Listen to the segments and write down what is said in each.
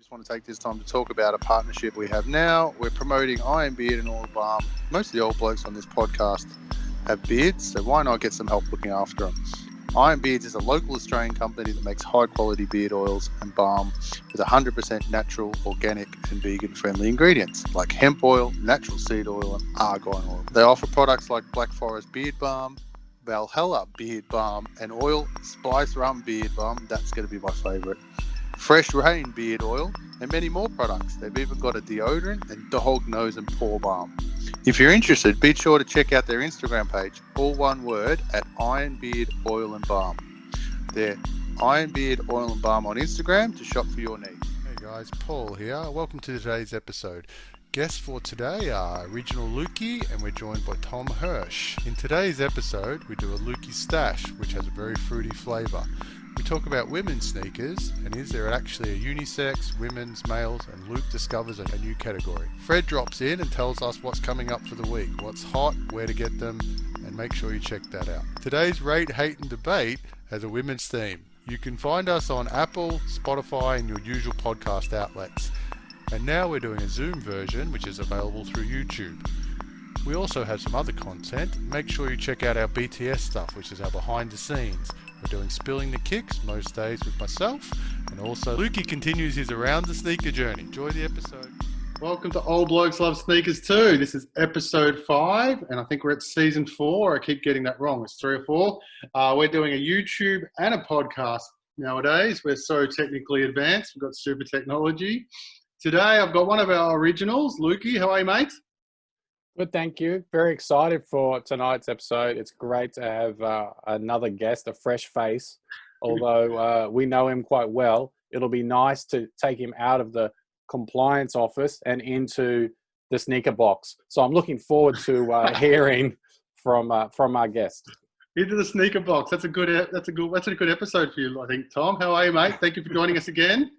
We just want to take this time to talk about a partnership we have now. We're promoting Iron Beard and Oil Balm. Most of the old blokes on this podcast have beards, so why not get some help looking after them? Iron Beards is a local Australian company that makes high-quality beard oils and balm with 100% natural, organic and vegan-friendly ingredients like hemp oil, natural seed oil and argan oil. They offer products like Black Forest Beard Balm, Valhalla Beard Balm and Oil Spice Rum Beard Balm. That's going to be my favourite. Fresh Rain Beard Oil and many more products. They've even got a deodorant and dog nose and paw balm. If you're interested, be sure to check out their Instagram page, all one word, at Iron Beard Oil and Balm. They're Iron Beard Oil and Balm on Instagram to shop for your needs. Hey guys, Paul here. Welcome to today's episode. Guests for today are Original Lukey, and we're joined by Tom Hersz. In today's episode, we do a Lukey stash, which has a very fruity flavour. We talk about women's sneakers, and is there actually a unisex, women's, males, and Luke discovers a new category. Fred drops in and tells us what's coming up for the week, what's hot, where to get them, and make sure you check that out. Today's Rate, Hate and Debate has a women's theme. You can find us on Apple, Spotify, and your usual podcast outlets. And now we're doing a Zoom version, which is available through YouTube. We also have some other content. Make sure you check out our BTS stuff, which is our behind the scenes. We're doing Spilling the Kicks most days with myself, and also Lukey continues his Around the Sneaker journey. Enjoy the episode. Welcome to Old Blokes Love Sneakers Too. This is episode 5, and I think we're at season 4. I keep getting that wrong. It's 3 or 4. We're doing a YouTube and a podcast nowadays. We're so technically advanced. We've got super technology. Today I've got one of our originals, Lukey. How are you, mate? Good, thank you. Very excited for tonight's episode. It's great to have another guest, a fresh face. Although we know him quite well, it'll be nice to take him out of the compliance office and into the sneaker box. So I'm looking forward to hearing from our guest. Into the sneaker box. That's a good episode for you, I think. Tom, how are you, mate? Thank you for joining us again.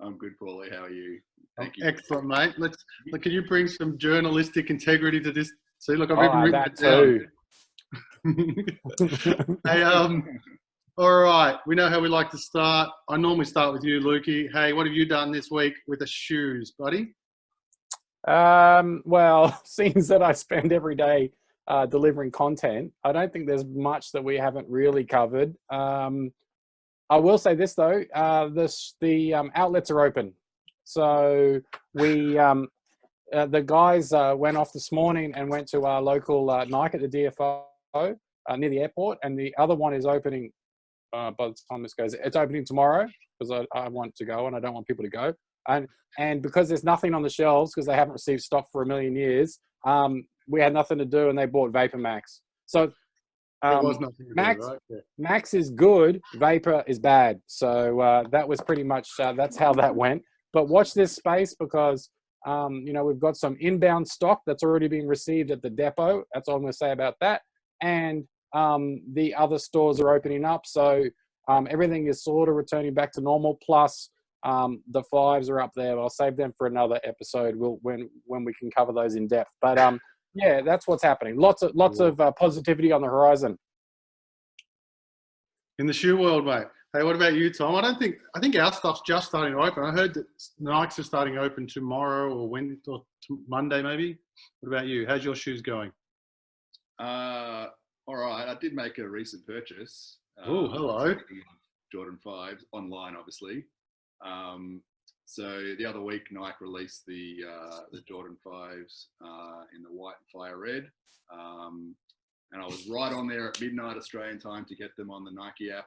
I'm good, Paulie. How are you? Thank you. Excellent, mate. Can you bring some journalistic integrity to this? See, look, I've even written it down. Hey, all right. We know how we like to start. I normally start with you, Lukey. Hey, what have you done this week with the shoes, buddy? Well, seems that I spend every day delivering content, I don't think there's much that we haven't really covered. I will say this though, the outlets are open. So we, the guys went off this morning and went to our local Nike at the DFO near the airport, and the other one is opening by the time this goes. It's opening tomorrow because I want to go and I don't want people to go. And because there's nothing on the shelves because they haven't received stock for a million years, we had nothing to do and they bought Vapor Max. So Max is good, Vapor is bad. So that was pretty much, that's how that went. But watch this space because, we've got some inbound stock that's already been received at the depot. That's all I'm going to say about that. And the other stores are opening up. So everything is sort of returning back to normal. Plus the 5s are up there. I'll save them for another episode when we can cover those in depth. But yeah, that's what's happening. Lots of positivity on the horizon. In the shoe world, mate. Hey, what about you, Tom? I think our stuff's just starting to open. I heard that Nike's are starting to open tomorrow or Wednesday or Monday, maybe. What about you? How's your shoes going? All right. I did make a recent purchase. Oh, hello. Jordan 5s online, obviously. So the other week, Nike released the Jordan 5s in the white and fire red. And I was right on there at midnight Australian time to get them on the Nike app.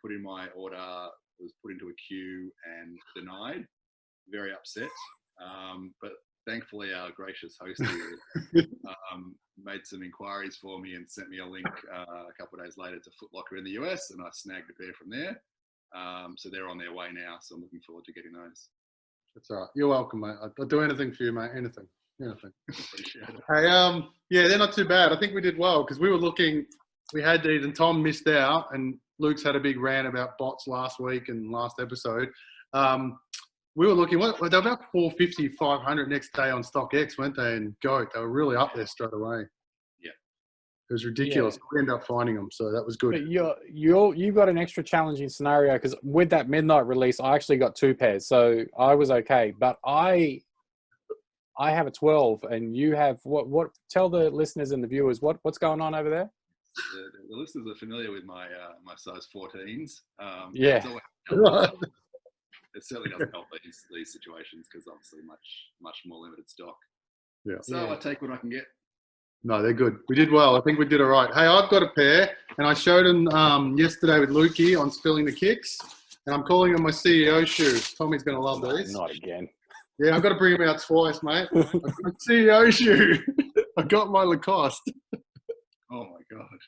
Put in my order, was put into a queue and denied. Very upset. But thankfully our gracious host here made some inquiries for me and sent me a link a couple of days later to Foot Locker in the US, and I snagged a pair from there. So they're on their way now, so I'm looking forward to getting those. That's all right. You're welcome, mate. I'll do anything for you, mate. Anything. Appreciate it. Hey, yeah, they're not too bad. I think we did well because we were looking. We had these, and Tom missed out, and Luke's had a big rant about bots last week and last episode. We were looking. They were about 450, 500 next day on StockX, weren't they? And GOAT, they were really up there straight away. Yeah. It was ridiculous. Yeah. We ended up finding them, so that was good. But you've got an extra challenging scenario because with that midnight release, I actually got 2 pairs, so I was okay. But I have a 12, and you have what? Tell the listeners and the viewers what's going on over there. The listeners are familiar with my my size 14s. Yeah. It certainly doesn't help these situations because obviously much more limited stock. Yeah. So I take what I can get. No, they're good. We did well. I think we did all right. Hey, I've got a pair, and I showed them yesterday with Lukey on Spilling the Kicks, and I'm calling them my CEO shoes. Tommy's going to love these. Not again. Yeah, I've got to bring them out twice, mate. I've got a CEO shoe. I got my Lacoste. Oh, my God.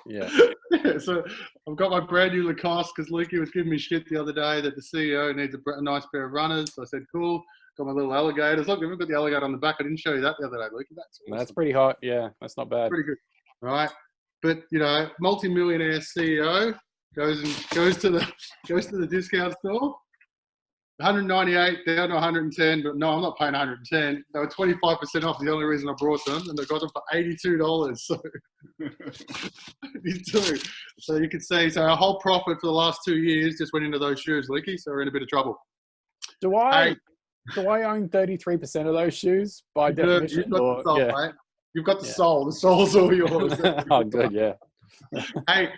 Yeah. So I've got my brand new Lacoste because Lukey was giving me shit the other day that the CEO needs a nice pair of runners. So I said, cool. Got my little alligators. Look, we've got the alligator on the back. I didn't show you that the other day, Lukey. That's awesome. That's pretty hot. Yeah, that's not bad. Pretty good. All right. But, multi-millionaire CEO goes to the discount store. 198 down to 110, but no, I'm not paying 110. They were 25% off. The only reason I brought them, and I got them for $82. So these two. So you can see, so our whole profit for the last 2 years just went into those shoes, Lukey. So we're in a bit of trouble. Do I own 33% of those shoes by definition? You've got the soul, yeah. mate. You've got the soul. The soul's all yours. Oh, good, yeah. Hey,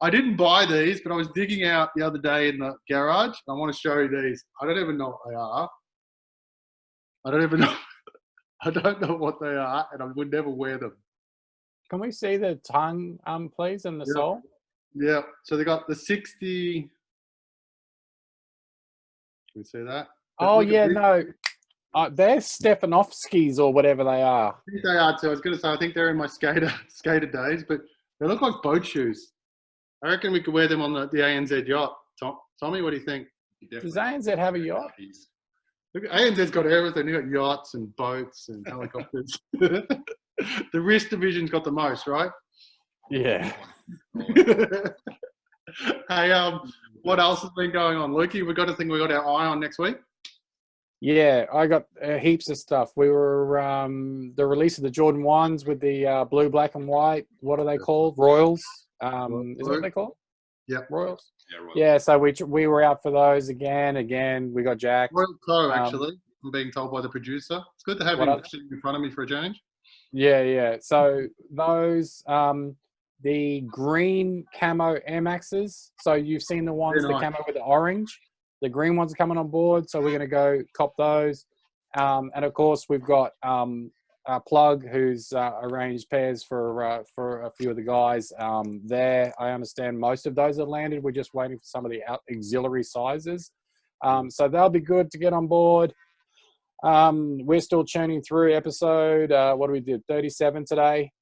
I didn't buy these, but I was digging out the other day in the garage. I want to show you these. I don't even know what they are. I don't know what they are, and I would never wear them. Can we see the tongue, please, and the sole? Yeah. So they got the 60. Can we see that? Oh, yeah, no. They're Stefanovskis or whatever they are. I think they are too. I was going to say, I think they're in my skater days, but they look like boat shoes. I reckon we could wear them on the ANZ yacht. Tommy, what do you think? Does ANZ have a yacht? Look, ANZ's got everything. They've got yachts and boats and helicopters. The wrist division's got the most, right? Yeah. Hey, what else has been going on, Lukey? We got a thing we got our eye on next week. Yeah, I got heaps of stuff. We were the release of the Jordan 1s with the blue, black, and white. What are they called? Royals. Is that what they call? Yeah. Royals. Yeah, Royals. Yeah, so we were out for those again. We got jacked. Royal Pro, actually. I'm being told by the producer. It's good to have him sitting in front of me for a change. Yeah. So those, the green camo Air Maxes. So you've seen the ones, the camo with the orange. The green ones are coming on board, so we're going to go cop those. And of course, we've got Plug, who's arranged pairs for a few of the guys there. I understand most of those have landed. We're just waiting for some of the auxiliary sizes. So they'll be good to get on board. We're still churning through episode, what do we do, 37 today?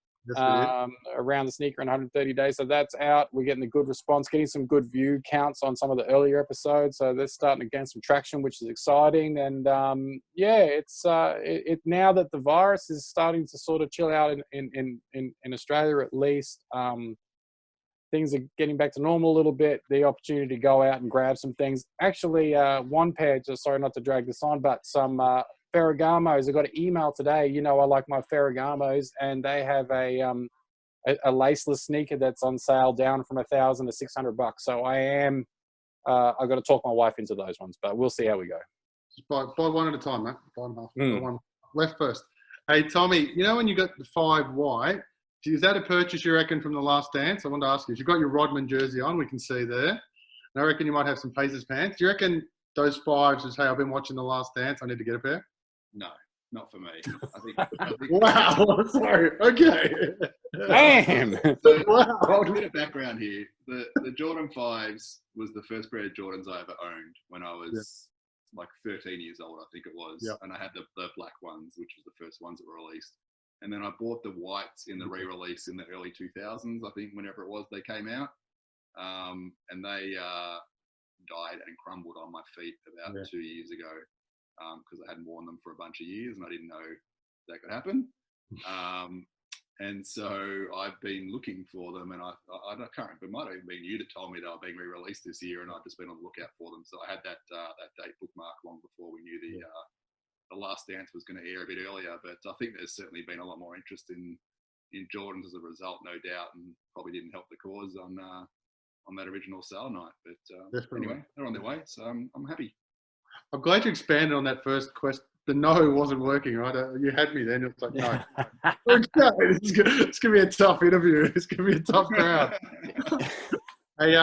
Around the sneaker in 130 days. So that's out. We're getting a good response, getting some good view counts on some of the earlier episodes. So they're starting to gain some traction, which is exciting. And it's now that the virus is starting to sort of chill out in Australia, at least, things are getting back to normal a little bit. The opportunity to go out and grab some things. Actually, one pair, just sorry not to drag this on, but some Ferragamos. I got an email today. I like my Ferragamos, and they have a laceless sneaker that's on sale down from $1,000 to $600. So I've got to talk my wife into those ones, but we'll see how we go. Just buy one at a time, mate. Buy them half. Buy one left first. Hey, Tommy, when you got the 5 white, is that a purchase you reckon from the Last Dance? I want to ask you. You've got your Rodman jersey on, we can see there. And I reckon you might have some Pacers pants. Do you reckon those 5s is, hey, I've been watching the Last Dance, I need to get a pair? No, not for me. I think wow, sorry. Okay. Damn. So, a bit of background here. The Jordan 5s was the first pair of Jordans I ever owned when I was like 13 years old, I think it was. Yep. And I had the black ones, which was the first ones that were released. And then I bought the whites in the re-release in the early 2000s, I think, whenever it was they came out. And they died and crumbled on my feet about 2 years ago because I hadn't worn them for a bunch of years and I didn't know that could happen. And so I've been looking for them, and I can't remember, it might have even been you that told me they were being re-released this year, and I've just been on the lookout for them. So I had that date bookmark long before we knew the Last Dance was going to air a bit earlier. But I think there's certainly been a lot more interest in in Jordans as a result, no doubt, and probably didn't help the cause on that original sale night. But anyway, they're on their way, so I'm happy. I'm glad you expanded on that first question. The no wasn't working, right? You had me then. It's like, no. It's going to be a tough interview. It's going to be a tough crowd. Hey,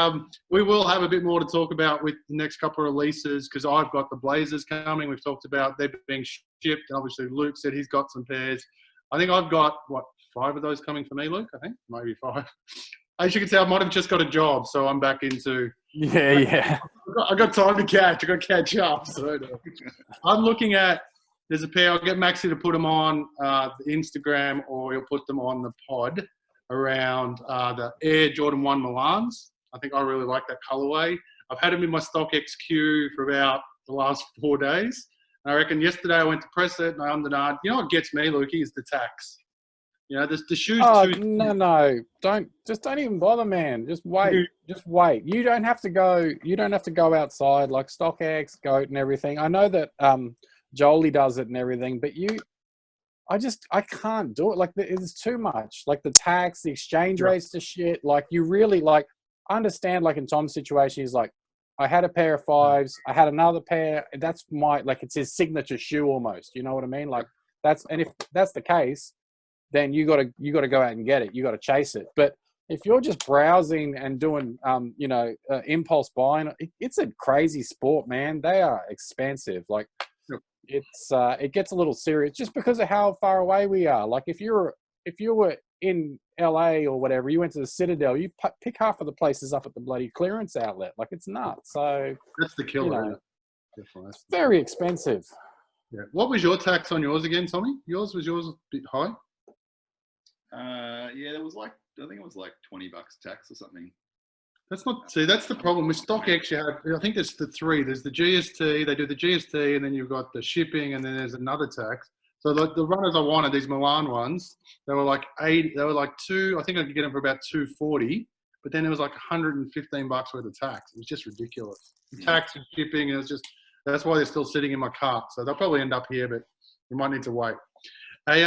we will have a bit more to talk about with the next couple of releases because I've got the Blazers coming. We've talked about they're being shipped. And obviously, Luke said he's got some pairs. I think I've got, 5 of those coming for me, Luke? I think maybe 5. As you can see, I might have just got a job, so I'm back into. Yeah. I got time to catch. I got to catch up. So I'm looking at. There's a pair. I'll get Maxi to put them on the Instagram, or he'll put them on the pod around the Air Jordan 1 Milans. I think I really like that colorway. I've had them in my StockX queue for about the last 4 days. And I reckon yesterday I went to press it and I underdone. You know what gets me, Lukey, is the tax. You know, the shoes. Oh, no. Don't even bother, man. Just wait. Just wait. You don't have to go outside like StockX, Goat and everything. I know that Jolie does it and everything, but I can't do it. Like, it's too much. Like the tax, the exchange rates to shit. Like, you really like. I understand, like in Tom's situation, he's like, I had a pair of 5s, I had another pair. That's it's his signature shoe almost. You know what I mean? Like and if that's the case, then you got to go out and get it. You got to chase it. But if you're just browsing and doing, impulse buying, it's a crazy sport, man. They are expensive. Like it gets a little serious just because of how far away we are. Like if you were in LA or whatever, you went to the Citadel, you pick half of the places up at the bloody clearance outlet. Like it's nuts. So that's the killer. You know, it's very expensive. Yeah. What was your tax on yours again, Tommy? Was yours a bit high? Yeah, I think it was like $20 tax or something. That's the problem with StockX. I think there's the 3. There's the GST. They do the GST, and then you've got the shipping, and then there's another tax. So the runners I wanted, these Milan ones, they were like 80. They were like 2. I think I could get them for about $240. But then it was like $115 worth of tax. It was just ridiculous. The tax and shipping, and that's why they're still sitting in my cart. So they'll probably end up here, but we might need to wait. Hey,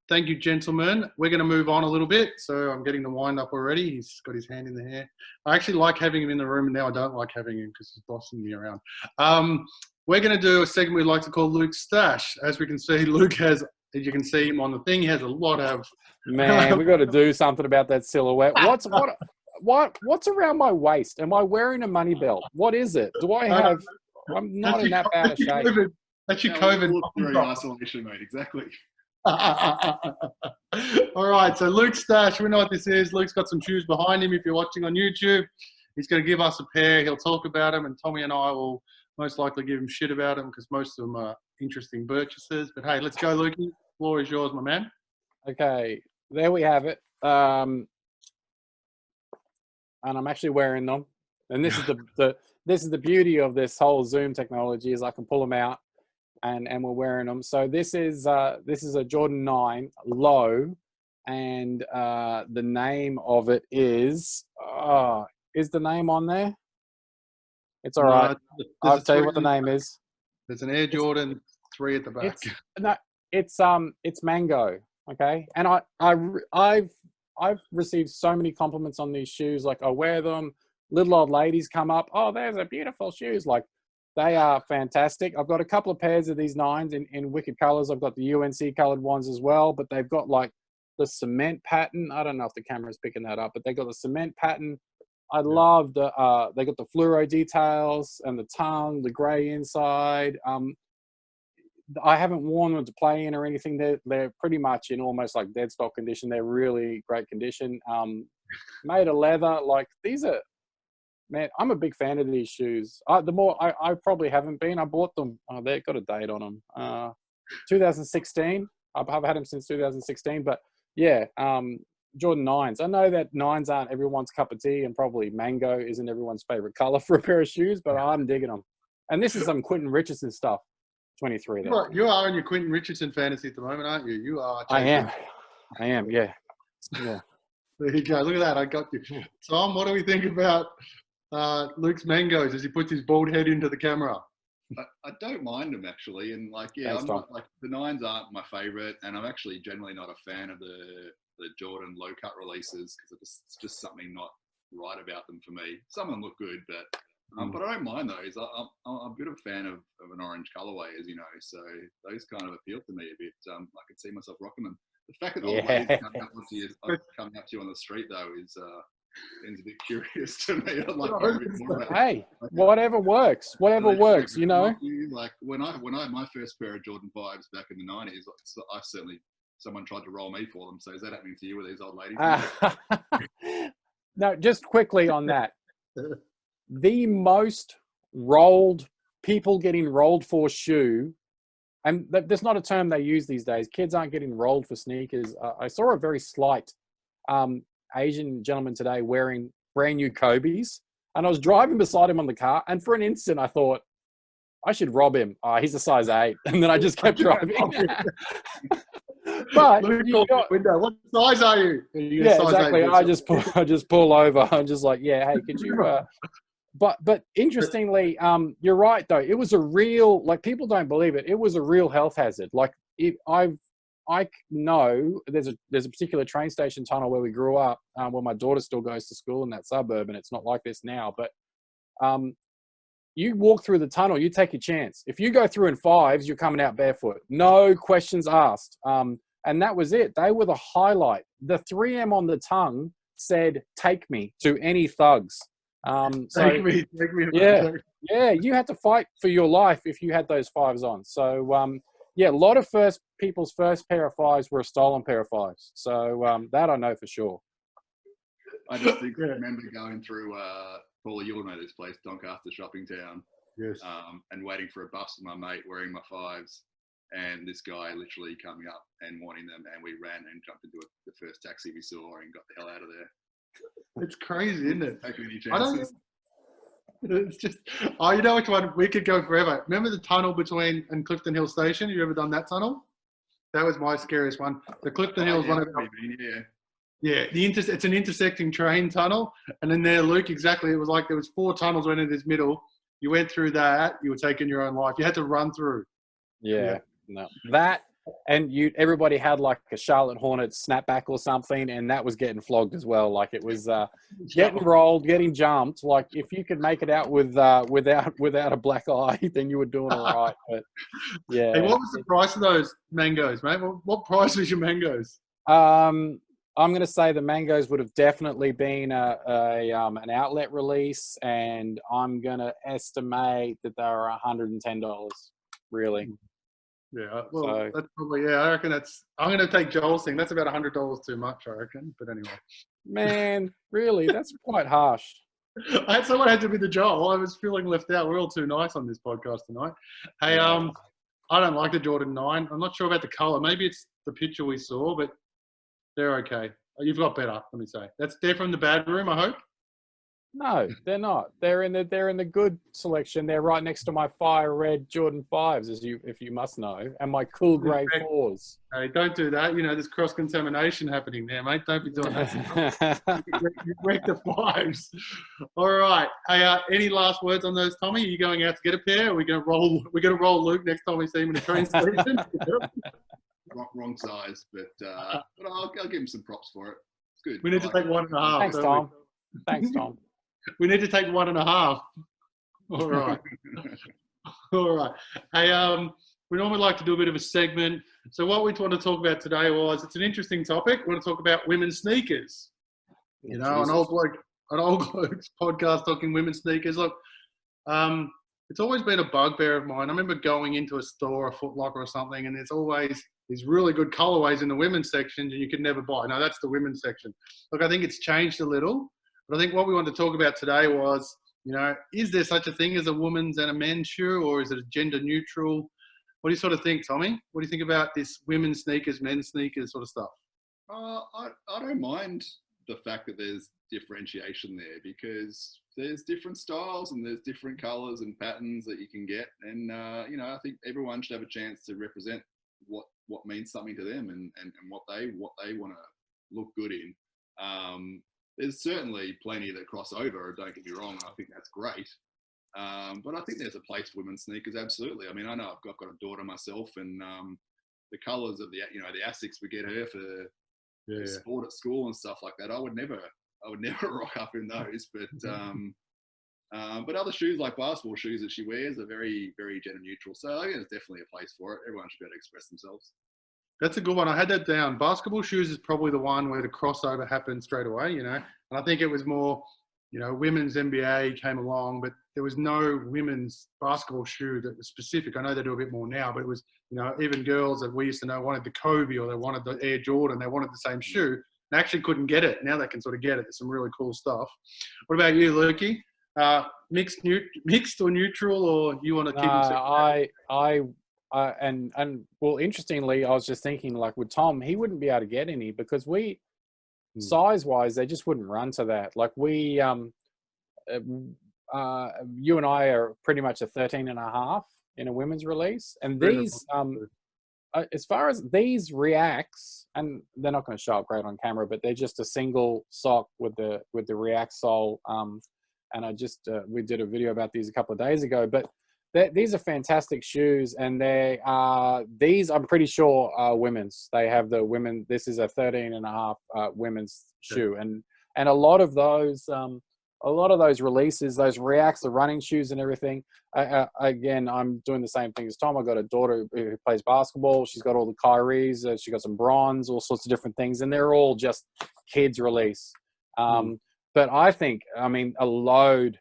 thank you, gentlemen. We're going to move on a little bit. So I'm getting the wind up already. He's got his hand in the hair. I actually like having him in the room, and now I don't like having him because he's bossing me around. We're going to do a segment we'd like to call Luke's Stash. As we can see, Luke has, as you can see him on the thing, he has a lot of... Man, we've got to do something about that silhouette. What's around my waist? Am I wearing a money belt? What is it? Do I have... I'm not in that bad a shape. That's your COVID. Very isolation, mate. Exactly. All right, so Luke's Stash, we know what this is. Luke's got some shoes behind him. If you're watching on YouTube, he's going to give us a pair. He'll talk about them, and Tommy and I will most likely give him shit about them because most of them are interesting purchases. But hey, let's go, Lukey. The floor is yours, my man. Okay, there we have it. And I'm actually wearing them. And this is this is the beauty of this whole Zoom technology is I can pull them out. And we're wearing them. So this is a Jordan 9 low, and the name of it is the name on there? It's all right. I'll tell you what the name is. There's an Air Jordan 3 at the back. It's Mango. Okay, and I've received so many compliments on these shoes. Like I wear them, little old ladies come up. Oh, there's a beautiful shoes. Like. They are fantastic. I've got a couple of pairs of these 9s in wicked colors. I've got the UNC colored ones as well, but they've got like the cement pattern. I don't know if the camera's picking that up, but they got the cement pattern. I love they got the fluoro details and the tongue, the gray inside. I haven't worn them to play in or anything. They're pretty much in almost like dead stock condition. They're really great condition. Made of leather. Like these are. Man, I'm a big fan of these shoes. The more I probably haven't been. I bought them. They've got a date on them. 2016. I've had them since 2016. But yeah, Jordan 9s. I know that 9s aren't everyone's cup of tea, and probably mango isn't everyone's favorite color for a pair of shoes. But I'm digging them. And this is some Quentin Richardson stuff. 23. There. You are in your Quentin Richardson fantasy at the moment, aren't you? You are. I am. Yeah. Yeah. There you go. Look at that. I got you. Tom, what do we think about Luke's mangoes as he puts his bald head into the camera? I don't mind them actually, and like, yeah, Thanks, I'm not, like the 9s aren't my favorite, and I'm actually generally not a fan of the Jordan low cut releases because it's just something not right about them for me. Some of them look good, but I don't mind those. I'm a bit of a fan of an orange colorway, as you know, so those kind of appeal to me a bit. I could see myself rocking them. The fact that old ladies coming up to you on the street though is seems a bit curious to me. I'd like to hear a bit more about Hey, whatever works, you know. Like when I had my first pair of Jordan 5s back in the 90s, I certainly someone tried to roll me for them. So is that happening to you with these old ladies? No, just quickly on that. The most rolled people getting rolled for shoe, and there's not a term they use these days. Kids aren't getting rolled for sneakers. I saw a very slight Asian gentleman today wearing brand new Kobe's, and I was driving beside him on the car, and for an instant I thought I should rob him. He's a size 8, and then I just kept driving. But what size are you? Yeah, exactly. I just pull over. I'm just like, yeah, hey, could you? But interestingly, you're right though. It was a real, like, people don't believe it. It was a real health hazard. Like, I know there's a particular train station tunnel where we grew up, where my daughter still goes to school in that suburb, and it's not like this now. But you walk through the tunnel, you take your chance. If you go through in 5s, you're coming out barefoot. No questions asked. And that was it. They were the highlight. The 3M on the tongue said, "Take me," to any thugs. Take me. Yeah, you had to fight for your life if you had those 5s on. So, yeah, a lot of people's first pair of 5s were a stolen pair of 5s. So that I know for sure. I just remember going through, Paul, you'll know this place, Doncaster Shopping Town. Yes. And waiting for a bus with my mate wearing my 5s. And this guy literally coming up and wanting them, and we ran and jumped into the first taxi we saw and got the hell out of there. It's crazy, isn't it? Taking any chances. It's just, you know which one? We could go forever. Remember the tunnel between and Clifton Hill Station? You ever done that tunnel? That was my scariest one. The Clifton Hill is one of our... Yeah, it's an intersecting train tunnel. And in there, Luke, exactly, it was like there was 4 tunnels went in this middle. You went through that, you were taking your own life. You had to run through. Yeah. No, that, and everybody had like a Charlotte Hornet snapback or something, and that was getting flogged as well. Like, it was getting rolled, getting jumped. Like, if you could make it out without a black eye, then you were doing all right. But yeah. Hey, what was the price of those mangoes, mate? What price was your mangoes? I'm going to say the mangoes would have definitely been an outlet release, and I'm going to estimate that they were $110. Really. Yeah, well, that's probably, I reckon I'm going to take Joel's thing. That's about $100 too much, I reckon. But anyway. Man, really? That's quite harsh. Someone had to be the Joel. I was feeling left out. We're all too nice on this podcast tonight. Hey, I don't like the Jordan 9. I'm not sure about the color. Maybe it's the picture we saw, but they're okay. You've got better, let me say. They're from the bad room, I hope. No, they're not. They're in the good selection. They're right next to my fire red Jordan 5s, if you must know, and my cool grey 4s. Hey, don't do that. You know, there's cross contamination happening there, mate. Don't be doing that. You wreck the 5s. All right. Hey, any last words on those, Tommy? Are you going out to get a pair? Or are we going to roll? We're going to roll Luke next time we see him in the train station. Wrong size, but I'll give him some props for it. It's good. We need to take 1.5. Thanks, Tom. Thanks, Tom. We need to take 1.5. All right. All right. Hey, we normally like to do a bit of a segment. So what we want to talk about today it's an interesting topic. We want to talk about women's sneakers. You know, an old bloke's podcast talking women's sneakers. Look, it's always been a bugbear of mine. I remember going into a store, a Foot Locker or something, and there's always these really good colorways in the women's section and you could never buy. No, that's the women's section. Look, I think it's changed a little. But I think what we wanted to talk about today was, you know, is there such a thing as a women's and a men's shoe, or is it a gender neutral? What do you sort of think, Tommy? What do you think about this women's sneakers, men's sneakers sort of stuff? I don't mind the fact that there's differentiation there, because there's different styles and there's different colors and patterns that you can get. And, you know, I think everyone should have a chance to represent what means something to them and what they want to look good in. There's certainly plenty that cross over, don't get me wrong. I think that's great. But I think there's a place for women's sneakers, absolutely. I mean, I know I've got a daughter myself, and the colours of the Asics we get her for Yeah. sport at school and stuff like that. I would never rock up in those. But other shoes like basketball shoes that she wears are very, very gender neutral. So I think there's definitely a place for it. Everyone should be able to express themselves. That's a good one. I had that down. Basketball shoes is probably the one where the crossover happened straight away, you know. And I think it was more, you know, women's NBA came along, but there was no women's basketball shoe that was specific. I know they do a bit more now, but it was, you know, even girls that we used to know wanted the Kobe or they wanted the Air Jordan. They wanted the same shoe. They actually couldn't get it. Now they can sort of get it. There's some really cool stuff. What about you, Lukey? Mixed or neutral, or you want to keep them separate? And well, interestingly, I was just thinking, like with Tom, he wouldn't be able to get any because we, size wise, they just wouldn't run to that. Like we, you and I are pretty much a 13.5 in a women's release, and these, as far as these Reacts, and they're not going to show up great on camera, but they're just a single sock with the React sole. And I just we did a video about these a couple of days ago, but these are fantastic shoes, and they are these. I'm pretty sure are women's. They have the women. This is a 13.5 women's shoe, and a lot of those releases, those Reacts, the running shoes and everything. Again, I'm doing the same thing as Tom. I've got a daughter who plays basketball. She's got all the Kyries. She's got some bronze, all sorts of different things, and they're all just kids release. But I think, I mean, a load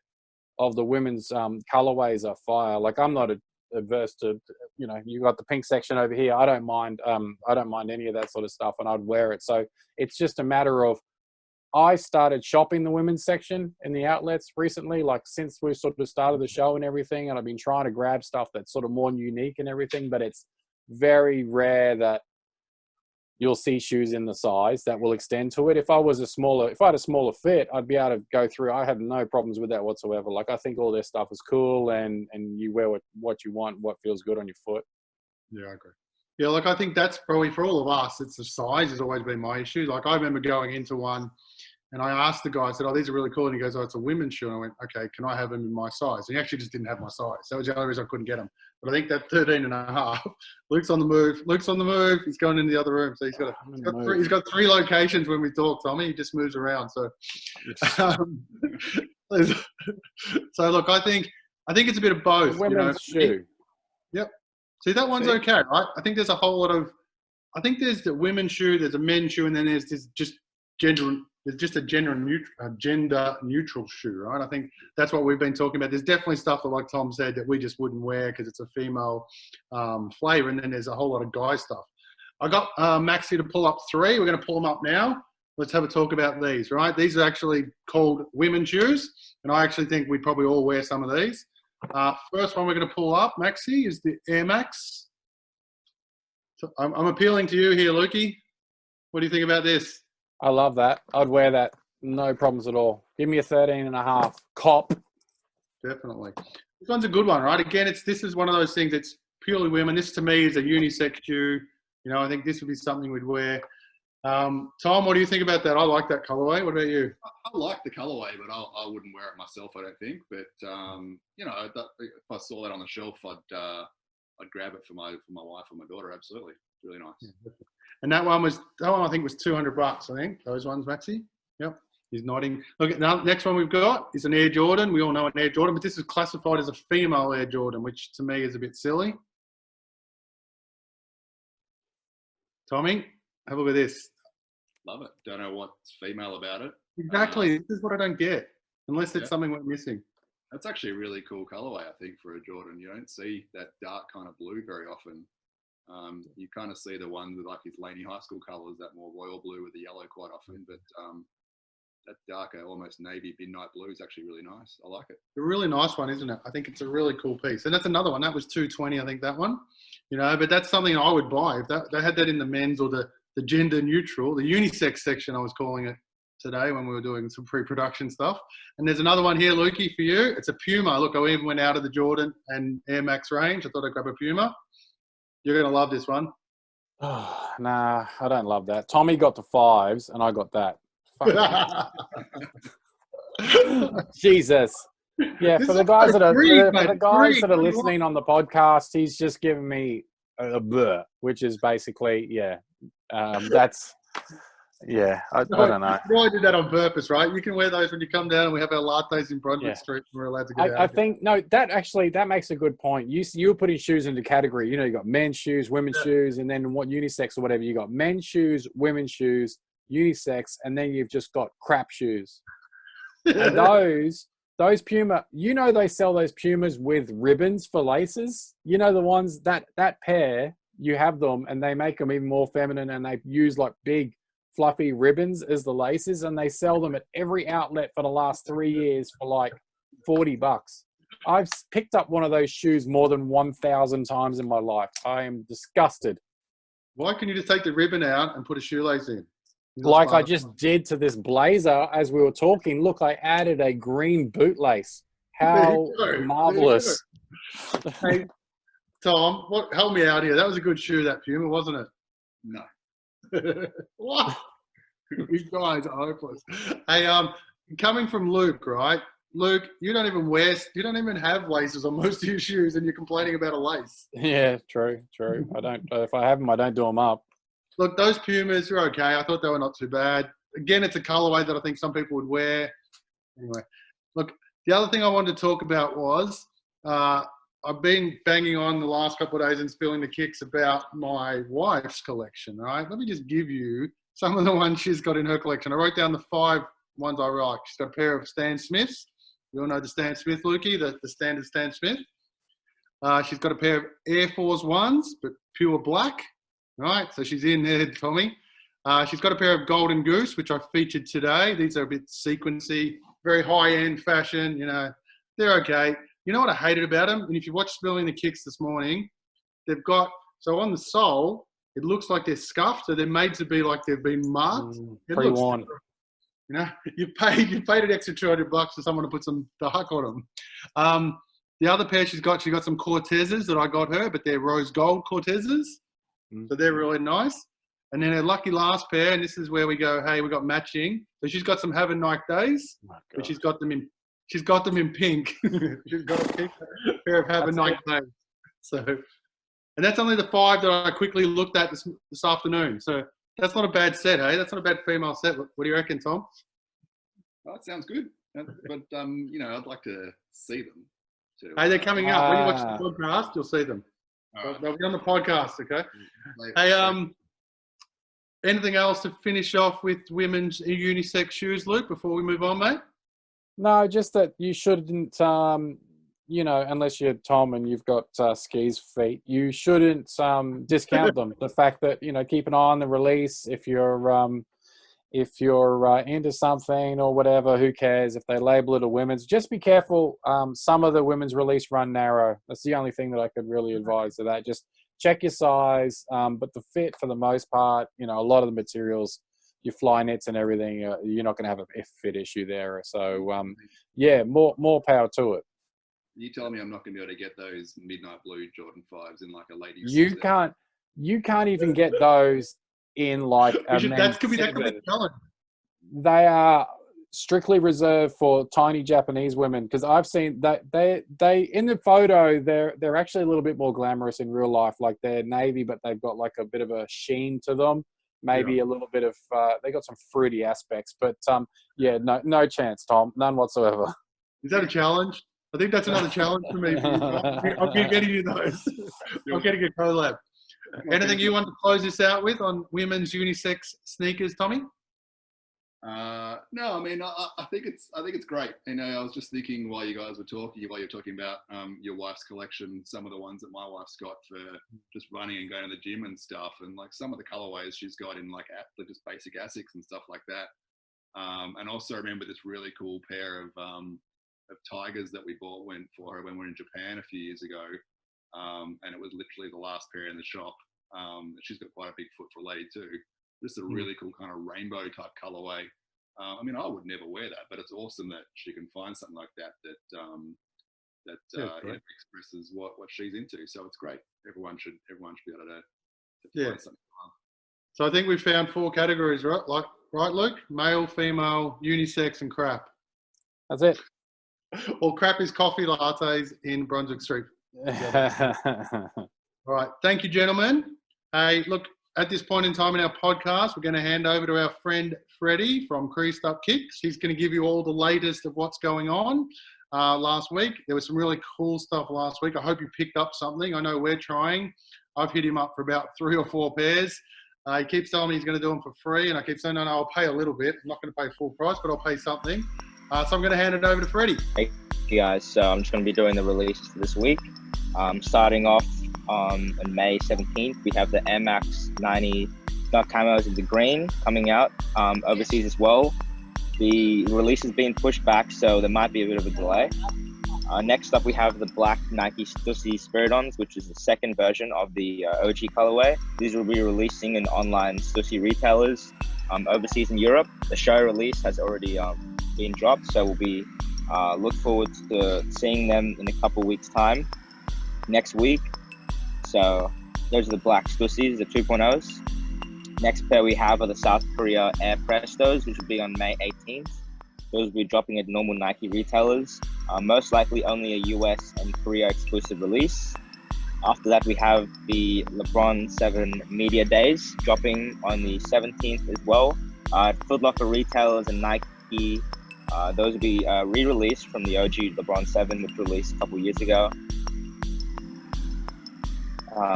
of the women's colorways are fire. Like I'm not adverse to, you know, you got the pink section over here. I don't mind any of that sort of stuff, and I'd wear it. So it's just a matter of, I started shopping the women's section in the outlets recently, like since we sort of started the show and everything, and I've been trying to grab stuff that's sort of more unique and everything, but it's very rare that you'll see shoes in the size that will extend to it. If I had a smaller fit, I'd be able to go through. I have no problems with that whatsoever. Like I think all their stuff is cool, and you wear what you want, what feels good on your foot. Yeah, I agree. Yeah, like I think that's probably for all of us. It's the size has always been my issue. Like I remember going into one, and I asked the guy, I said, "Oh, these are really cool." And he goes, "Oh, it's a women's shoe." And I went, "Okay, can I have them in my size?" And he actually just didn't have my size. That was the only reason I couldn't get them. But I think that 13.5. Luke's on the move. He's going into the other room. So he's got three locations when we talk, Tommy. He just moves around. So, so look, I think it's a bit of both. Women's shoe. Yep. See, that one's okay, right? I think there's a whole lot of. I think there's the women's shoe, there's a men's shoe, and then there's this just gender. There's just a gender neutral shoe, right? I think that's what we've been talking about. There's definitely stuff that, like Tom said, that we just wouldn't wear because it's a female flavor, and then there's a whole lot of guy stuff. I got Maxi to pull up 3. We're going to pull them up now. Let's have a talk about these, right? These are actually called women's shoes, and I actually think we probably all wear some of these. First one we're going to pull up, Maxi, is the Air Max. So I'm appealing to you here, Lukey. What do you think about this? I love that. I'd wear that. No problems at all. Give me a 13.5. Cop. Definitely. This one's a good one, right? Again, this is one of those things that's purely women. This to me is a unisex shoe. You know, I think this would be something we'd wear. Tom, what do you think about that? I like that colorway. What about you? I like the colorway, but I wouldn't wear it myself, I don't think. But you know, if I saw that on the shelf, I'd grab it for my wife or my daughter. Absolutely, it's really nice. Yeah. And that one I think was $200. I think those ones, Maxi. Yep, he's nodding. Look, next one we've got is an Air Jordan. We all know an Air Jordan, but this is classified as a female Air Jordan, which to me is a bit silly. Tommy, have a look at this. Love it. Don't know what's female about it. Exactly. This is what I don't get, unless it's something we're missing. That's actually a really cool colorway, I think, for a Jordan. You don't see that dark kind of blue very often. You kind of see the one with like his Laney High School colours, that more royal blue with the yellow quite often, but that darker, almost navy midnight blue is actually really nice. I like it. A really nice one, isn't it? I think it's a really cool piece. And that's another one. That was $220, I think, that one. You know, but that's something I would buy. If they had that in the men's or the gender neutral, the unisex section, I was calling it today when we were doing some pre-production stuff. And there's another one here, Lukey, for you. It's a Puma. Look, I even went out of the Jordan and Air Max range. I thought I'd grab a Puma. You're going to love this one. Nah, I don't love that. Tommy got the 5s and I got that. Jesus. Yeah, for the guys that are listening on the podcast, he's just giving me a blur, which is basically, that's Yeah, I don't know. You know I did that on purpose, right? You can wear those when you come down and we have our lattes in Brunswick Yeah. Street and we're allowed to get out. I think, no, that makes a good point. You were putting shoes into category. You know, you got men's shoes, women's shoes, and then what unisex or whatever. You got men's shoes, women's shoes, unisex, and then you've just got crap shoes. And those Puma, you know, they sell those Pumas with ribbons for laces. You know, the ones that pair, you have them and they make them even more feminine and they use like big fluffy ribbons as the laces, and they sell them at every outlet for the last 3 years for like $40. I've picked up one of those shoes more than 1,000 times in my life. I am disgusted. Why can you just take the ribbon out and put a shoelace in? Like I just did to this blazer as we were talking. Look, I added a green bootlace. How marvelous. Hey, Tom, help me out here. That was a good shoe, that Puma, wasn't it? No. What? You guys are hopeless. Hey, coming from Luke, right? Luke, you don't even have laces on most of your shoes, and you're complaining about a lace. Yeah, true. I don't. If I have them, I don't do them up. Look, those Pumas are okay. I thought they were not too bad. Again, it's a colorway that I think some people would wear. Anyway, look, the other thing I wanted to talk about was I've been banging on the last couple of days and spilling the kicks about my wife's collection, all right? Let me just give you some of the ones she's got in her collection. I wrote down the 5 ones I like. She's got a pair of Stan Smiths. You all know the Stan Smith, Lukey, the standard Stan Smith. She's got a pair of Air Force Ones, but pure black. All right, so she's in there, Tommy. She's got a pair of Golden Goose, which I featured today. These are a bit sequency, very high-end fashion. You know, they're okay. You know what I hated about them? And if you watch Spilling the Kicks this morning, they've got, so on the sole, it looks like they're scuffed, so they're made to be like they've been marked. Pre-worn. You know, you paid an extra $200 for someone to put some dark on them. The other pair she got some Cortezes that I got her, but they're rose gold Cortezes. So they're really nice. And then her lucky last pair, and this is where we go, hey, we got matching. So she's got some Have a Nike Days, but she's got them in pink. She's got a pink pair of Have a Nike Days. So, and that's only the 5 that I quickly looked at this afternoon. So that's not a bad set, hey? That's not a bad female set. What do you reckon, Tom? Oh, that sounds good. But you know, I'd like to see them too. Hey, they're coming up. When you watch the podcast, you'll see them. Right. They'll be on the podcast, okay? Later. Hey, anything else to finish off with women's unisex shoes, Luke, before we move on, mate? No, just that you shouldn't, you know, unless you're Tom and you've got skis feet, you shouldn't discount them. The fact that, you know, keep an eye on the release. If you're into something or whatever, who cares if they label it a women's? Just be careful. Some of the women's release run narrow. That's the only thing that I could really advise to that. Just check your size, but the fit for the most part, you know, a lot of the materials, your fly nets and everything, you're not going to have a fit issue there. So, yeah, more power to it. You tell me I'm not going to be able to get those midnight blue Jordan 5s in like a lady's. You can't even get those in like a that could be a challenge. They are strictly reserved for tiny Japanese women, because I've seen that they in the photo they're actually a little bit more glamorous in real life. Like they're navy, but they've got like a bit of a sheen to them. Maybe a little bit of they got some fruity aspects, but yeah, no chance, Tom, none whatsoever. Is that a challenge? I think that's another challenge for me. I'll be getting you those. I'm getting a collab. Anything you want to close this out with on women's unisex sneakers, Tommy? No, I mean, I think it's great. You know, I was just thinking while you're talking about your wife's collection, some of the ones that my wife's got for just running and going to the gym and stuff, and like some of the colorways she's got in like just basic Asics and stuff like that. And also remember this really cool pair of Tigers that we bought for her when we were in Japan a few years ago. And it was literally the last pair in the shop. She's got quite a big foot for a lady too. Just a really cool kind of rainbow type colorway. I mean, I would never wear that, but it's awesome that she can find something like that expresses what she's into. So it's great. Everyone should be able to find something. So I think we found 4 categories, right? Right, Luke? Male, female, unisex, and crap. That's it. Or crap is coffee lattes in Brunswick Street. All right. Thank you, gentlemen. Hey, look, at this point in time in our podcast, we're going to hand over to our friend Freddie from Creasedupkicks. He's going to give you all the latest of what's going on. Last week, there was some really cool stuff last week. I hope you picked up something. I know we're trying. I've hit him up for about 3 or 4 pairs. He keeps telling me he's going to do them for free, and I keep saying, no, I'll pay a little bit. I'm not going to pay full price, but I'll pay something. So I'm going to hand it over to Freddie. Hey guys, so I'm just going to be doing the releases for this week. Starting off on May 17th, we have the Air Max 90 Dark Camos in the green coming out overseas as well. The release has been pushed back, so there might be a bit of a delay. Next up, we have the black Nike Stussy Spiridons, which is the second version of the OG colorway. These will be releasing in online Stussy retailers overseas in Europe. The show release has already been dropped, so we'll be look forward to seeing them in a couple weeks' time next week. So those are the black Stussies, the 2.0s. Next pair we have are the South Korea Air Prestos, which will be on May 18th. Those will be dropping at normal Nike retailers. Most likely only a US and Korea exclusive release. After that, we have the LeBron 7 Media Days dropping on the 17th as well. Foot Locker retailers and Nike, those will be re-released from the OG LeBron 7, which released a couple years ago.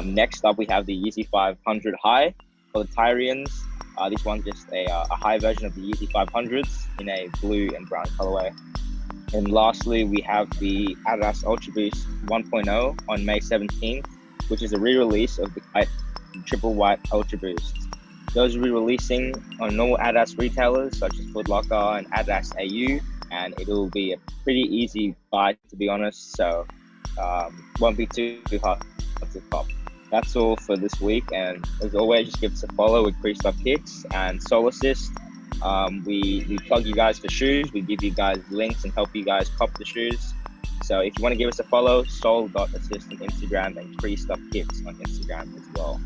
Next up, we have the Yeezy 500 High for the Tyrians. This one's just a high version of the Yeezy 500s in a blue and brown colorway. And lastly, we have the Adidas Ultra Boost 1.0 on May 17th, which is a re-release of the Triple White Ultra Boost. Those will be releasing on normal Adidas retailers such as Foot Locker and Adidas AU, and it will be a pretty easy buy, to be honest, so won't be too hard to cop. That's all for this week, and as always, just give us a follow with Creasedupkicks and Soul Assist. We plug you guys for shoes, we give you guys links and help you guys cop the shoes. So if you want to give us a follow, soul.assist on Instagram and Creasedupkicks on Instagram as well.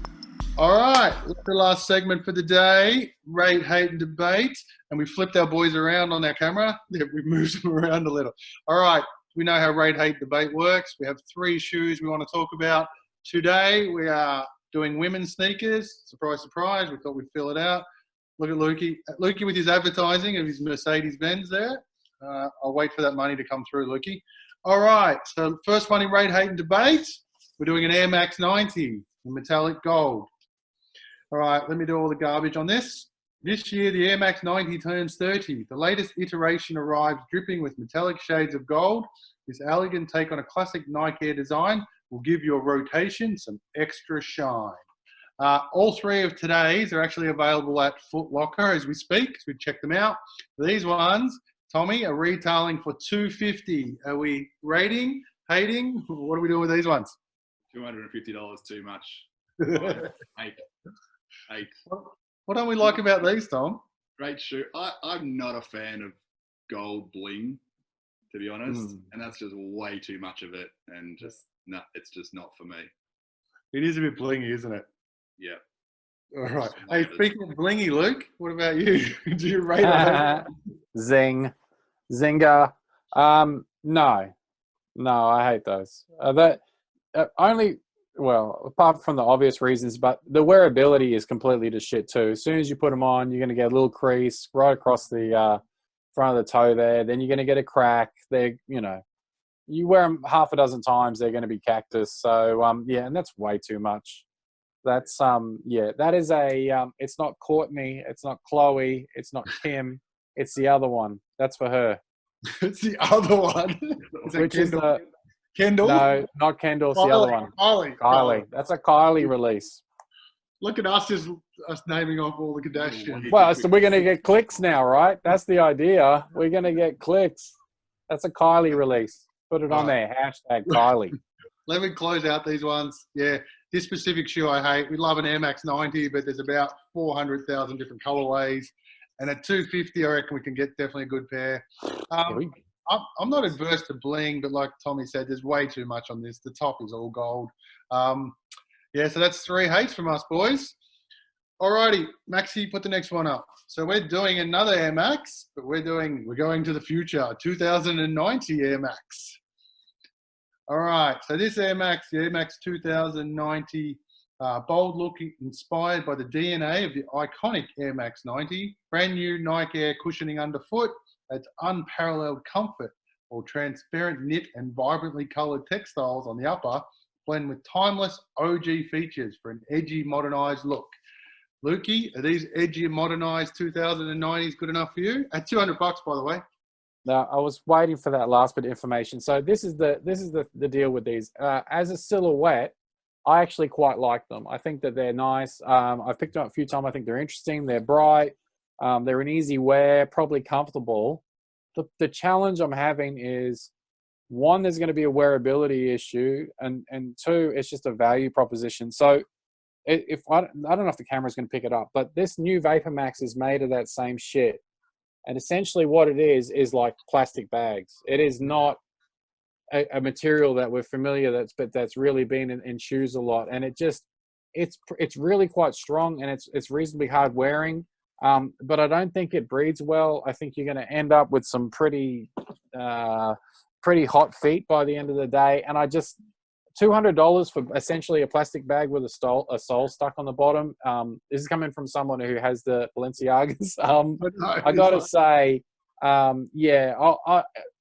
All right, that's the last segment for the day. Rate, hate, and debate. And we flipped our boys around on our camera. Yeah, we moved them around a little. All right, we know how rate, hate, debate works. We have 3 shoes we want to talk about. Today, we are doing women's sneakers. Surprise, surprise. We thought we'd fill it out. Look at Lukey. Lukey with his advertising of his Mercedes-Benz there. I'll wait for that money to come through, Lukey. All right, so first one in rate, hate, and debate. We're doing an Air Max 90 in metallic gold. All right, let me do all the garbage on this. This year, the Air Max 90 turns 30. The latest iteration arrives dripping with metallic shades of gold. This elegant take on a classic Nike Air design will give your rotation some extra shine. All 3 of today's are actually available at Foot Locker as we speak, so we check them out. These ones, Tommy, are retailing for $250. Are we rating, hating? What are we doing with these ones? $250 too much. Eight. What don't we like about these, Tom? Great shoe. I'm not a fan of gold bling, to be honest, and that's just way too much of it, and just no, it's just not for me. It is a bit blingy, isn't it? Yeah. All right. Hey, speaking of blingy, Luke, what about you? Do you rate it? Zing. Zinger. No, I hate those. Apart from the obvious reasons, but the wearability is completely to shit too. As soon as you put them on, you're going to get a little crease right across the front of the toe there. Then you're going to get a crack. You wear them half a dozen times, they're going to be cactus. So, and that's way too much. That's, that is it's not Courtney, it's not Chloe, it's not Kim, it's the other one. That's for her. It's the other one. Which is Kendall? No, not Kendall, it's the other one. Kylie. That's a Kylie release. Look at us naming off all the Kardashians. Well, so we're going to get clicks now, right? That's the idea. We're going to get clicks. That's a Kylie release. Put it on there. # Kylie. Let me close out these ones. Yeah, this specific shoe I hate. We love an Air Max 90, but there's about 400,000 different colorways. And at $250, I reckon we can get definitely a good pair. I'm not adverse to bling, but like Tommy said, there's way too much on this. The top is all gold. So that's 3 hates from us, boys. Alrighty, Maxi, put the next one up. So we're doing another Air Max, but we're going to the future, 2090 Air Max. All right, so this Air Max, the Air Max 2090, Bold look inspired by the DNA of the iconic Air Max 90. Brand new Nike Air cushioning underfoot. That's unparalleled comfort. Or transparent knit and vibrantly coloured textiles on the upper blend with timeless OG features for an edgy, modernised look. Lukey, are these edgy and modernised 2090s good enough for you? At $200, by the way. Now, I was waiting for that last bit of information. So this is the deal with these. As a silhouette, I actually quite like them. I think that they're nice. I've picked them up a few times. I think they're interesting. They're bright. They're an easy wear, probably comfortable. The challenge I'm having is, one, there's going to be a wearability issue, and two, it's just a value proposition. So if I don't know if the camera's going to pick it up, but this new Vapor Max is made of that same shit. And essentially what it is like plastic bags. It is not a material that we're familiar that's really been in shoes a lot. And it's really quite strong, and it's reasonably hard wearing. But I don't think it breathes well. I think you're going to end up with some pretty hot feet by the end of the day. And $200 for essentially a plastic bag with a sole stuck on the bottom. This is coming from someone who has the Balenciagas. I got to say,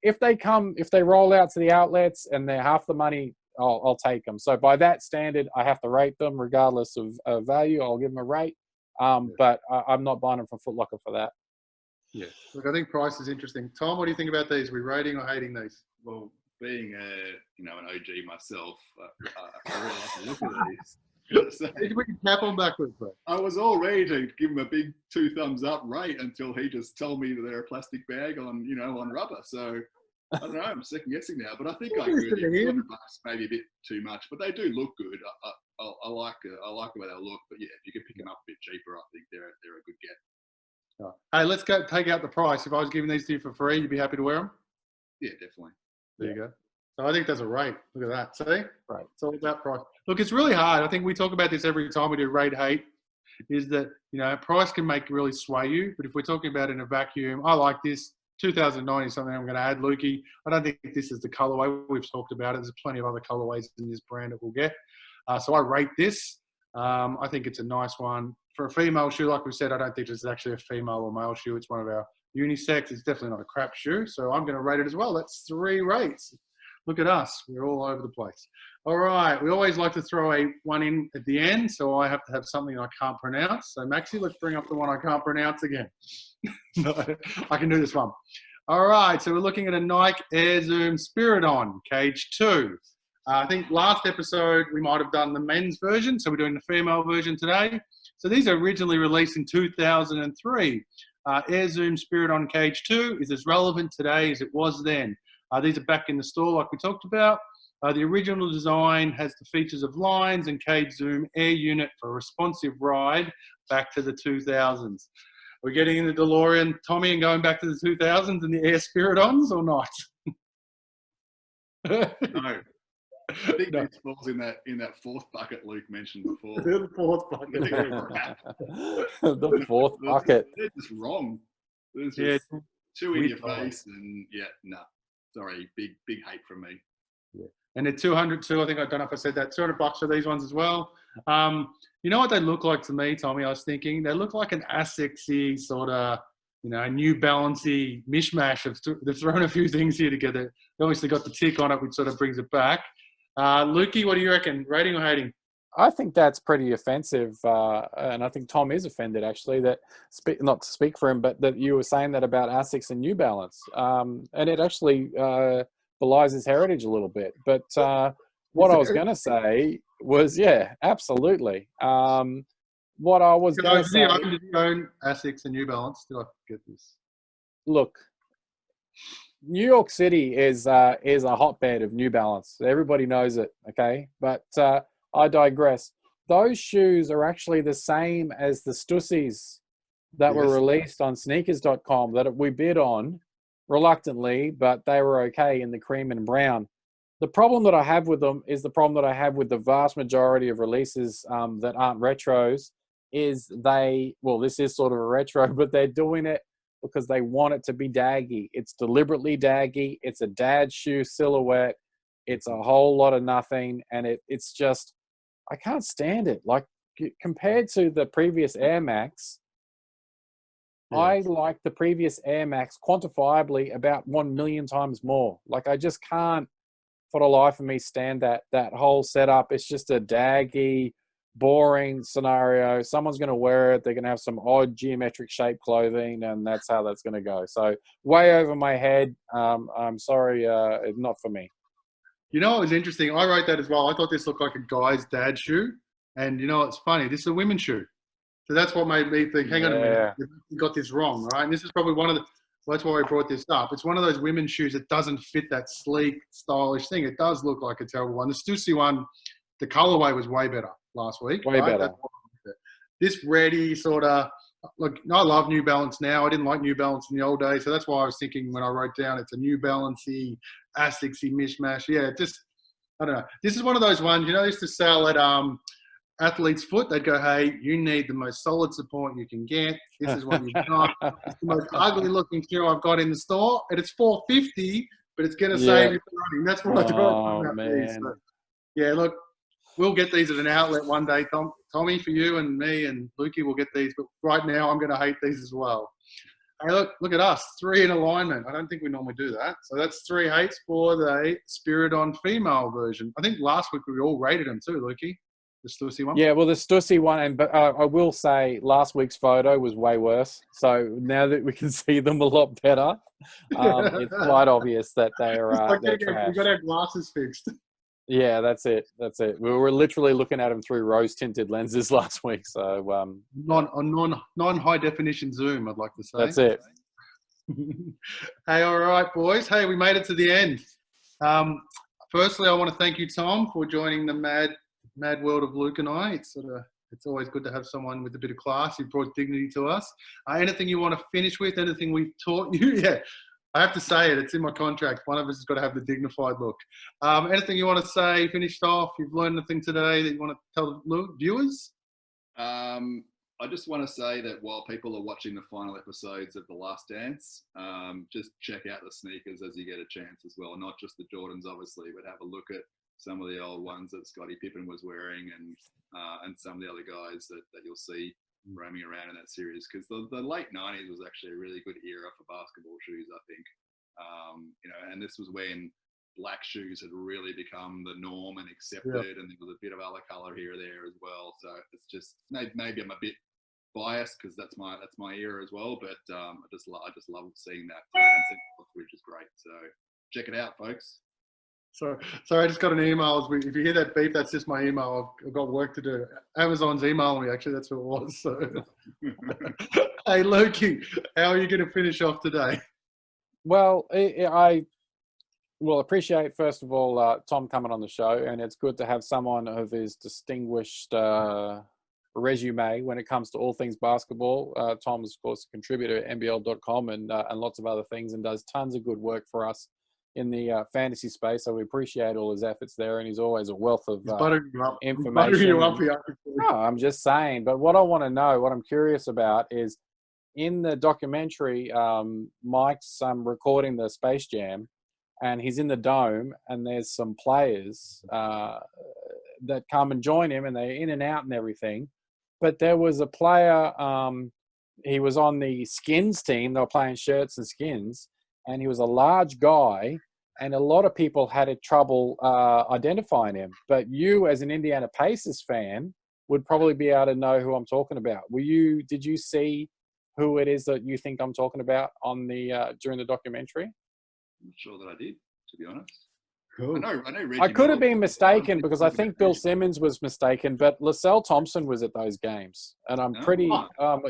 if they roll out to the outlets and they're half the money, I'll take them. So by that standard, I have to rate them regardless of value. I'll give them a rate. But I'm not buying them from Foot Locker for that. Yeah. Look, I think price is interesting. Tom, what do you think about these? Are we rating or hating these? Well, being an OG myself, I really like to look at these. Did you put your cap on backwards, bro? I was all ready to give him a big 2 thumbs up rate until he just told me that they're a plastic bag on rubber. So I don't know. I'm second guessing now, but I think I agree with you. $200, maybe a bit too much, but they do look good. I like the way they look. But yeah, if you could pick them up a bit cheaper, I think they're a good get. Right. Hey, let's go take out the price. If I was giving these to you for free, you'd be happy to wear them? Yeah, definitely. There you go. So I think that's a rate. Look at that. See? Right. It's all about price. Look, it's really hard. I think we talk about this every time we do rate hate, is that, price can really sway you. But if we're talking about in a vacuum, I like this. 2009 is something I'm going to add, Lukey. I don't think this is the colorway. We've talked about it. There's plenty of other colorways in this brand that we'll get. So I rate this. I think it's a nice one. For a female shoe, like we said, I don't think this is actually a female or male shoe. It's one of our unisex. It's definitely not a crap shoe. So I'm going to rate it as well. That's 3 rates. Look at us. We're all over the place. All right. We always like to throw one in at the end. So I have to have something I can't pronounce. So Maxie, let's bring up the one I can't pronounce again. No, I can do this one. All right. So we're looking at a Nike Air Zoom Spiridon Cage 2. I think last episode we might have done the men's version. So we're doing the female version today. So these are originally released in 2003. Air Zoom Spiridon Cage 2 is as relevant today as it was then. These are back in the store like we talked about. The original design has the features of lines and Cage Zoom air unit for a responsive ride back to the 2000s. We're getting in the DeLorean, Tommy, and going back to the 2000s and the Air Spiridons or not? No. I think this falls in that fourth bucket Luke mentioned before. The fourth bucket. The fourth bucket. They're just wrong. There's just too in your face, and sorry, big hate from me. Yeah. And they're 200 too. I think, I don't know if I said that. $200 for these ones as well. You know what they look like to me, Tommy? I was thinking they look like an Asics-y sort of, New Balance-y mishmash. They've thrown a few things here together. They obviously got the tick on it, which sort of brings it back. Lukey, what do you reckon? Rating or hating? I think that's pretty offensive, and I think Tom is offended actually. Not to speak for him, but that you were saying that about Asics and New Balance, and it actually belies his heritage a little bit. But what I was going to say was, yeah, absolutely. What I was going to say. Did you own Asics and New Balance? Did I get this? Look, New York City is a hotbed of New Balance. Everybody knows it, okay? But I digress. Those shoes are actually the same as the Stussies that were released on sneakers.com that we bid on reluctantly, but they were okay in the cream and brown. The problem that I have with them is the problem that I have with the vast majority of releases that aren't retros is this is sort of a retro, but they're doing it because they want it to be daggy. It's deliberately daggy. It's a dad shoe silhouette. It's a whole lot of nothing. And it's just, I can't stand it. Like compared to the previous Air Max, I like the previous Air Max quantifiably about 1 million times more. Like I just can't, for the life of me, stand that whole setup. It's just a daggy, boring scenario. Someone's going to wear it. They're going to have some odd geometric shaped clothing, and that's how that's going to go. So way over my head. I'm sorry, not for me. You know what was interesting? I wrote that as well. I thought this looked like a guy's dad shoe. And you know what's funny? This is a women's shoe. So that's what made me think, hang on a minute, you got this wrong, right? And this is probably one of the, well, that's why I brought this up. It's one of those women's shoes that doesn't fit that sleek, stylish thing. It does look like a terrible one. The Stussy one, the colorway was way better last week. Way better. This reddy sort of, look, I love New Balance now. I didn't like New Balance in the old days. So that's why I was thinking when I wrote down it's a New Balance-y, Asics-y mishmash. Yeah, just, I don't know. This is one of those ones, you know, they used to sell at Athlete's Foot. They'd go, hey, you need the most solid support you can get. This is what you've got. It's the most ugly looking shoe I've got in the store. And it's $450, but it's going to save you money. That's what I thought about these. So, yeah, look, we'll get these at an outlet one day, Tommy, for you and me and Lukey will get these. But right now, I'm going to hate these as well. Hey, look at us, 3 in alignment. I don't think we normally do that. So that's 3 hates for the Spiridon female version. I think last week we all rated them too, Lukey. The Stussy one? Yeah, well, the Stussy one, but I will say last week's photo was way worse. So now that we can see them a lot better, it's quite obvious that they're trash. We've got our glasses fixed. Yeah, that's it. We were literally looking at them through rose-tinted lenses last week. So non-high definition zoom, I'd like to say. That's it. Hey, all right, boys. Hey, we made it to the end. Firstly, I want to thank you, Tom, for joining the mad world of Luke and I. It's always good to have someone with a bit of class who brought dignity to us. Anything you want to finish with? Anything we've taught you? Yeah, I have to say it. It's in my contract. One of us has got to have the dignified look. Anything you want to say? Finished off? You've learned anything today that you want to tell the viewers? I just want to say that while people are watching the final episodes of The Last Dance, just check out the sneakers as you get a chance as well. Not just the Jordans, obviously, but have a look at some of the old ones that Scottie Pippen was wearing and some of the other guys that you'll see roaming around in that series. Because the late 90s was actually a really good era for basketball shoes, I think. And this was when black shoes had really become the norm and accepted, and there was a bit of other color here or there as well. So it's just maybe I'm a bit biased because that's my era as well. But I just love seeing that, which is great. So check it out, folks. So I just got an email. If you hear that beep, that's just my email. I've got work to do. Amazon's emailing me, actually. That's who it was. So. Hey, Lukey, how are you going to finish off today? Well, I will appreciate, first of all, Tom coming on the show. And it's good to have someone of his distinguished resume when it comes to all things basketball. Tom's, of course, a contributor at NBL.com and lots of other things and does tons of good work for us in the fantasy space, so we appreciate all his efforts there, and he's always a wealth of information. No, I'm just saying. But what I want to know, what I'm curious about, is in the documentary, Mike's recording the Space Jam, and he's in the dome, and there's some players that come and join him, and they're in and out and everything. But there was a player, he was on the Skins team. They were playing shirts and skins. And he was a large guy, and a lot of people had trouble identifying him. But you, as an Indiana Pacers fan, would probably be able to know who I'm talking about. Did you see who it is that you think I'm talking about on the during the documentary? I'm not sure that I did, to be honest. Cool. I know Reggie I could have Miller. been mistaken because I think Bill Simmons was mistaken, but LaSalle Thompson was at those games, and I'm pretty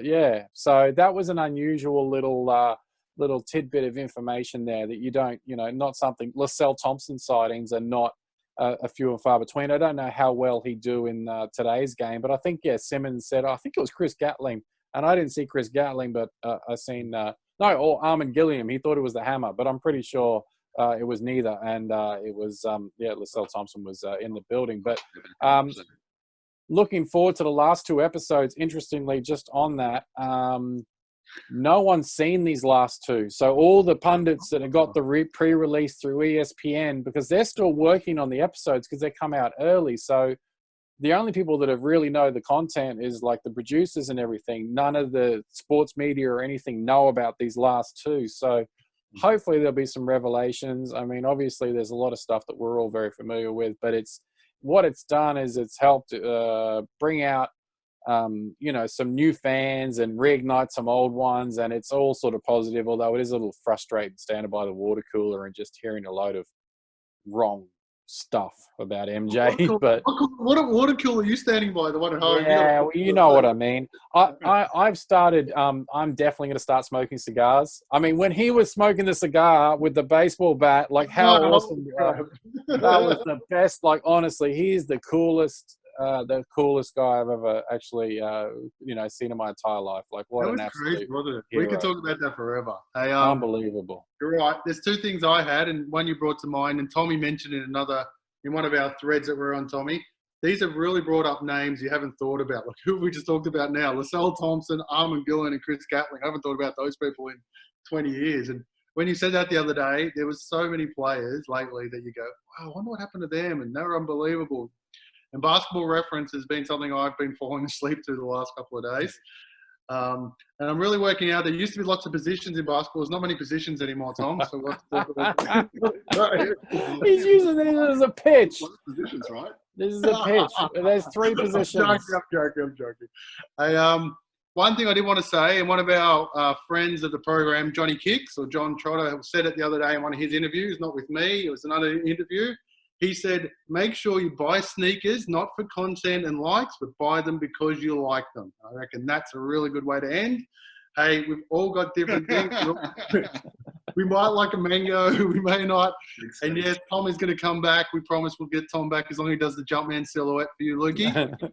yeah. So that was an unusual little tidbit of information there that you don't, not something. LaSalle Thompson sightings are not a few and far between. I don't know how well he'd do in today's game, but I think, Simmons said, I think it was Chris Gatling, and I didn't see Chris Gatling, but I seen, or Armin Gilliam. He thought it was the Hammer, but I'm pretty sure it was neither. And it was, LaSalle Thompson was in the building. But looking forward to the last 2 episodes, interestingly, just on that, no one's seen these last 2. So all the pundits that have got the pre-release through ESPN, because they're still working on the episodes because they come out early. So the only people that have really know the content is like the producers and everything. None of the sports media or anything know about these last two. So hopefully there'll be some revelations. I mean, obviously there's a lot of stuff that we're all very familiar with, but what it's done is it's helped bring out, some new fans and reignite some old ones. And it's all sort of positive, although it is a little frustrating standing by the water cooler and just hearing a load of wrong stuff about MJ. But what water cooler are you standing by? The one at home? Yeah, well, you know what I mean. I've started. I'm definitely going to start smoking cigars. I mean, when he was smoking the cigar with the baseball bat, like how awesome! That was the best. Like honestly, he's the coolest guy I've ever actually seen in my entire life. Like what that was an absolute crazy, wasn't it? hero. We could talk about that forever. Hey, Unbelievable. You're right. There's two things I had, and one you brought to mind, and Tommy mentioned in one of our threads that we're on, Tommy. These have really brought up names you haven't thought about. Like who we just talked about now, Lascelles Thompson, Armin Gillen, and Chris Gatling. I haven't thought about those people in 20 years. And when you said that the other day, there was so many players lately that you go, wow, I wonder what happened to them, and they were unbelievable. And Basketball Reference has been something I've been falling asleep to the last couple of days. And I'm really working out. There used to be lots of positions in basketball. There's not many positions anymore, Tom. So what's He's using this as a pitch. Positions, right? This is a pitch. There's three positions. I'm joking. One thing I did want to say, and one of our friends of the program, Johnny Kicks, or John Trotter, said it the other day in one of his interviews, not with me. It was another interview. He said, make sure you buy sneakers, not for content and likes, but buy them because you like them. I reckon that's a really good way to end. Hey, we've all got different things. We might like a mango, we may not. And yes, Tom is going to come back. We promise we'll get Tom back as long as he does the Jumpman silhouette for you, Lukey.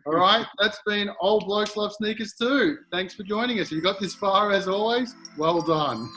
All right, that's been Old Blokes Love Sneakers Too. Thanks for joining us. If you got this far, as always, well done.